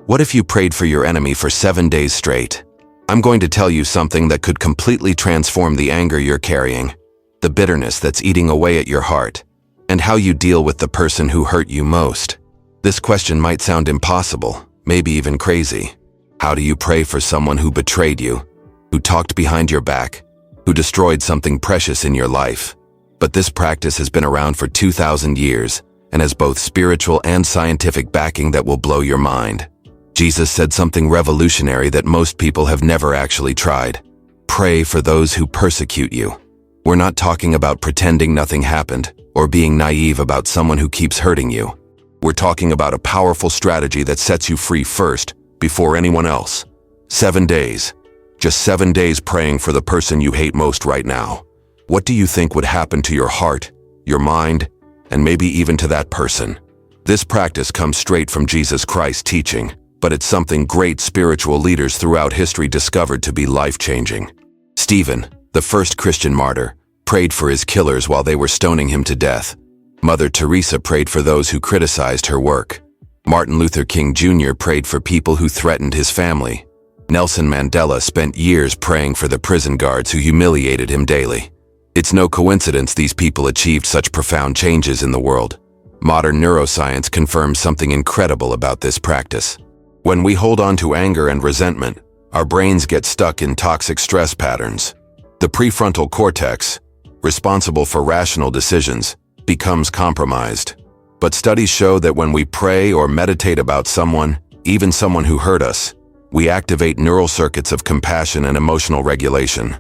What if you prayed for your enemy for 7 days straight? I'm going to tell you something that could completely transform the anger you're carrying, the bitterness that's eating away at your heart, and how you deal with the person who hurt you most. This question might sound impossible, maybe even crazy. How do you pray for someone who betrayed you, who talked behind your back, who destroyed something precious in your life? But this practice has been around for 2,000 years and has both spiritual and scientific backing that will blow your mind. Jesus said something revolutionary that most people have never actually tried. Pray for those who persecute you. We're not talking about pretending nothing happened or being naive about someone who keeps hurting you. We're talking about a powerful strategy that sets you free first, before anyone else. 7 days. Just 7 days praying for the person you hate most right now. What do you think would happen to your heart, your mind, and maybe even to that person? This practice comes straight from Jesus Christ's teaching, but it's something great spiritual leaders throughout history discovered to be life-changing. Stephen, the first Christian martyr, prayed for his killers while they were stoning him to death. Mother Teresa prayed for those who criticized her work. Martin Luther King Jr. prayed for people who threatened his family. Nelson Mandela spent years praying for the prison guards who humiliated him daily. It's no coincidence these people achieved such profound changes in the world. Modern neuroscience confirms something incredible about this practice. When we hold on to anger and resentment, our brains get stuck in toxic stress patterns. The prefrontal cortex, responsible for rational decisions, becomes compromised. But studies show that when we pray or meditate about someone, even someone who hurt us, we activate neural circuits of compassion and emotional regulation.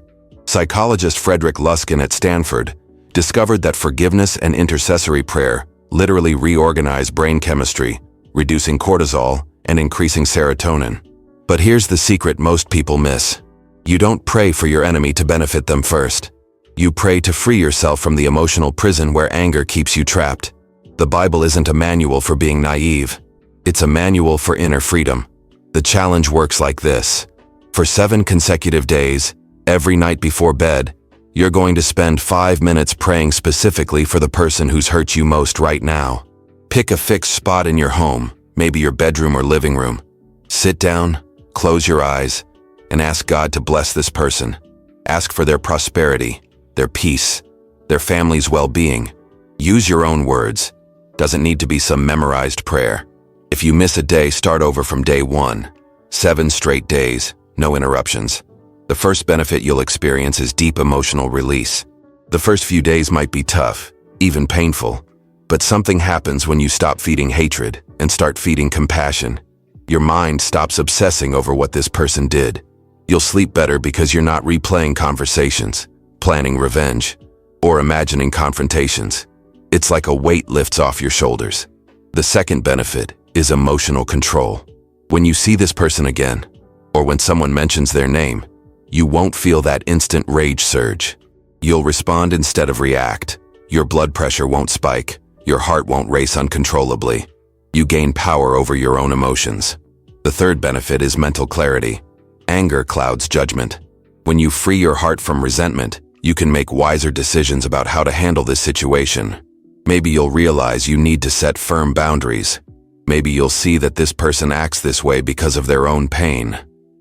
Psychologist Frederick Luskin at Stanford discovered that forgiveness and intercessory prayer literally reorganize brain chemistry, reducing cortisol and increasing serotonin. But here's the secret most people miss. You don't pray for your enemy to benefit them first. You pray to free yourself from the emotional prison where anger keeps you trapped. The Bible isn't a manual for being naive. It's a manual for inner freedom. The challenge works like this. For 7 consecutive days, every night before bed, you're going to spend 5 minutes praying specifically for the person who's hurt you most right now. Pick a fixed spot in your home, maybe your bedroom or living room. Sit down, close your eyes, and ask God to bless this person. Ask for their prosperity, their peace, their family's well-being. Use your own words. Doesn't need to be some memorized prayer. If you miss a day, start over from day 1. 7 straight days, no interruptions. The first benefit you'll experience is deep emotional release. The first few days might be tough, even painful, but something happens when you stop feeding hatred and start feeding compassion. Your mind stops obsessing over what this person did. You'll sleep better because you're not replaying conversations, planning revenge, or imagining confrontations. It's like a weight lifts off your shoulders. The second benefit is emotional control. When you see this person again, or when someone mentions their name, you won't feel that instant rage surge. You'll respond instead of react. Your blood pressure won't spike. Your heart won't race uncontrollably. You gain power over your own emotions. The third benefit is mental clarity. Anger clouds judgment. When you free your heart from resentment, you can make wiser decisions about how to handle this situation. Maybe you'll realize you need to set firm boundaries. Maybe you'll see that this person acts this way because of their own pain.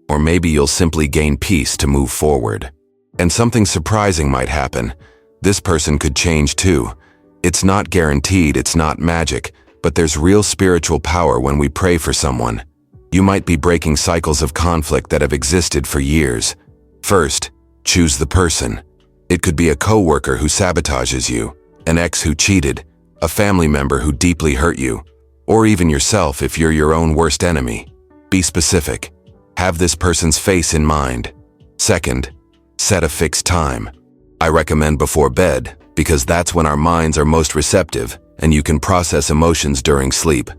Or maybe you'll simply gain peace to move forward. And something surprising might happen. This person could change too. It's not guaranteed, it's not magic, but there's real spiritual power when we pray for someone. You might be breaking cycles of conflict that have existed for years. First, choose the person. It could be a coworker who sabotages you, an ex who cheated, a family member who deeply hurt you, or even yourself if you're your own worst enemy. Be specific. Have this person's face in mind. Second, set a fixed time. I recommend before bed because that's when our minds are most receptive and you can process emotions during sleep.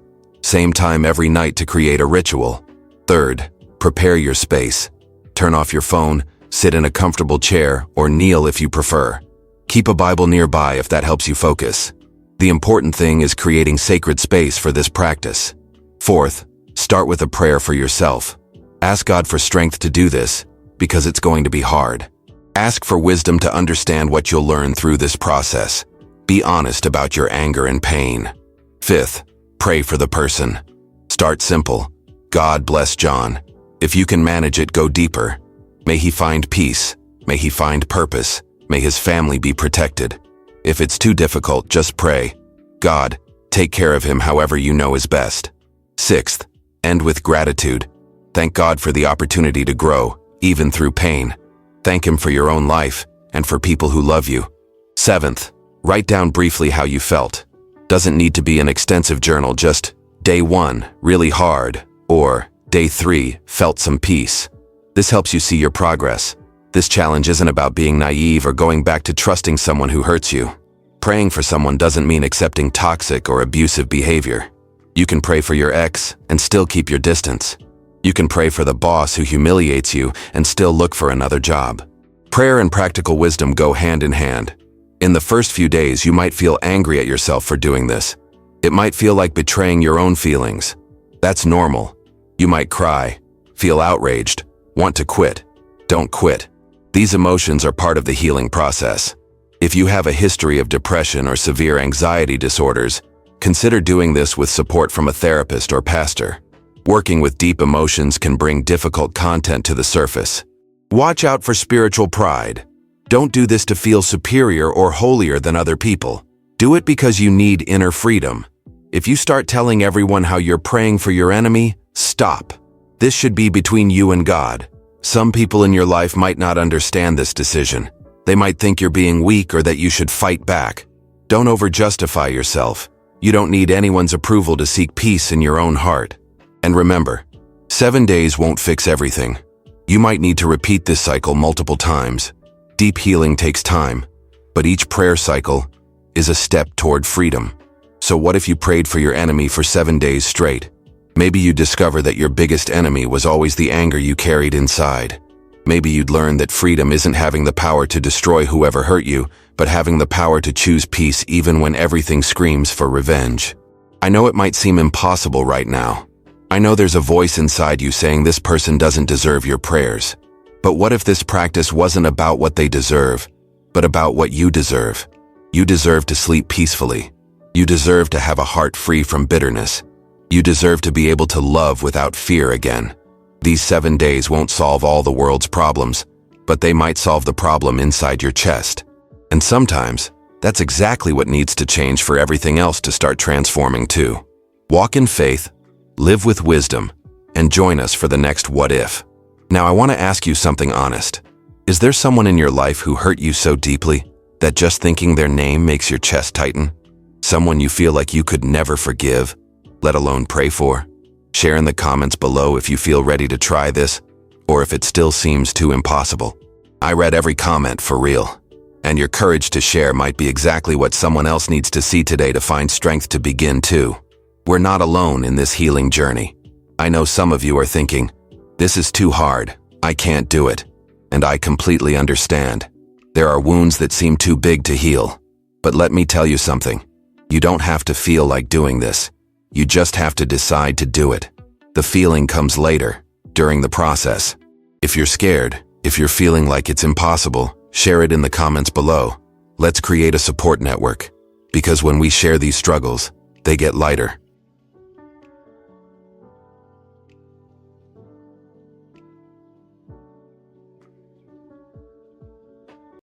Same time every night to create a ritual. Third, prepare your space. Turn off your phone, sit in a comfortable chair, or kneel if you prefer. Keep a Bible nearby if that helps you focus. The important thing is creating sacred space for this practice. Fourth, start with a prayer for yourself. Ask God for strength to do this, because it's going to be hard. Ask for wisdom to understand what you'll learn through this process. Be honest about your anger and pain. Fifth, pray for the person. Start simple. God bless John. If you can manage it, go deeper. May he find peace. May he find purpose. May his family be protected. If it's too difficult, just pray. God, take care of him however you know is best. Sixth, end with gratitude. Thank God for the opportunity to grow, even through pain. Thank him for your own life and for people who love you. Seventh, write down briefly how you felt. Doesn't need to be an extensive journal, just day 1, really hard, or day 3, felt some peace. This helps you see your progress. This challenge isn't about being naive or going back to trusting someone who hurts you. Praying for someone doesn't mean accepting toxic or abusive behavior. You can pray for your ex and still keep your distance. You can pray for the boss who humiliates you and still look for another job. Prayer and practical wisdom go hand in hand. In the first few days, you might feel angry at yourself for doing this. It might feel like betraying your own feelings. That's normal. You might cry, feel outraged, want to quit. Don't quit. These emotions are part of the healing process. If you have a history of depression or severe anxiety disorders, consider doing this with support from a therapist or pastor. Working with deep emotions can bring difficult content to the surface. Watch out for spiritual pride. Don't do this to feel superior or holier than other people. Do it because you need inner freedom. If you start telling everyone how you're praying for your enemy, stop. This should be between you and God. Some people in your life might not understand this decision. They might think you're being weak or that you should fight back. Don't over-justify yourself. You don't need anyone's approval to seek peace in your own heart. And remember, 7 days won't fix everything. You might need to repeat this cycle multiple times. Deep healing takes time, but each prayer cycle is a step toward freedom. So what if you prayed for your enemy for 7 days straight? Maybe you discover that your biggest enemy was always the anger you carried inside. Maybe you'd learn that freedom isn't having the power to destroy whoever hurt you, but having the power to choose peace even when everything screams for revenge. I know it might seem impossible right now. I know there's a voice inside you saying this person doesn't deserve your prayers. But what if this practice wasn't about what they deserve, but about what you deserve? You deserve to sleep peacefully. You deserve to have a heart free from bitterness. You deserve to be able to love without fear again. These 7 days won't solve all the world's problems, but they might solve the problem inside your chest. And sometimes, that's exactly what needs to change for everything else to start transforming too. Walk in faith, live with wisdom, and join us for the next What If. Now I want to ask you something honest. Is there someone in your life who hurt you so deeply that just thinking their name makes your chest tighten? Someone you feel like you could never forgive, let alone pray for? Share in the comments below if you feel ready to try this, or if it still seems too impossible. I read every comment for real, and your courage to share might be exactly what someone else needs to see today to find strength to begin too. We're not alone in this healing journey. I know some of you are thinking, this is too hard, I can't do it, and I completely understand. There are wounds that seem too big to heal. But let me tell you something. You don't have to feel like doing this. You just have to decide to do it. The feeling comes later, during the process. If you're scared, if you're feeling like it's impossible, share it in the comments below. Let's create a support network. Because when we share these struggles, they get lighter.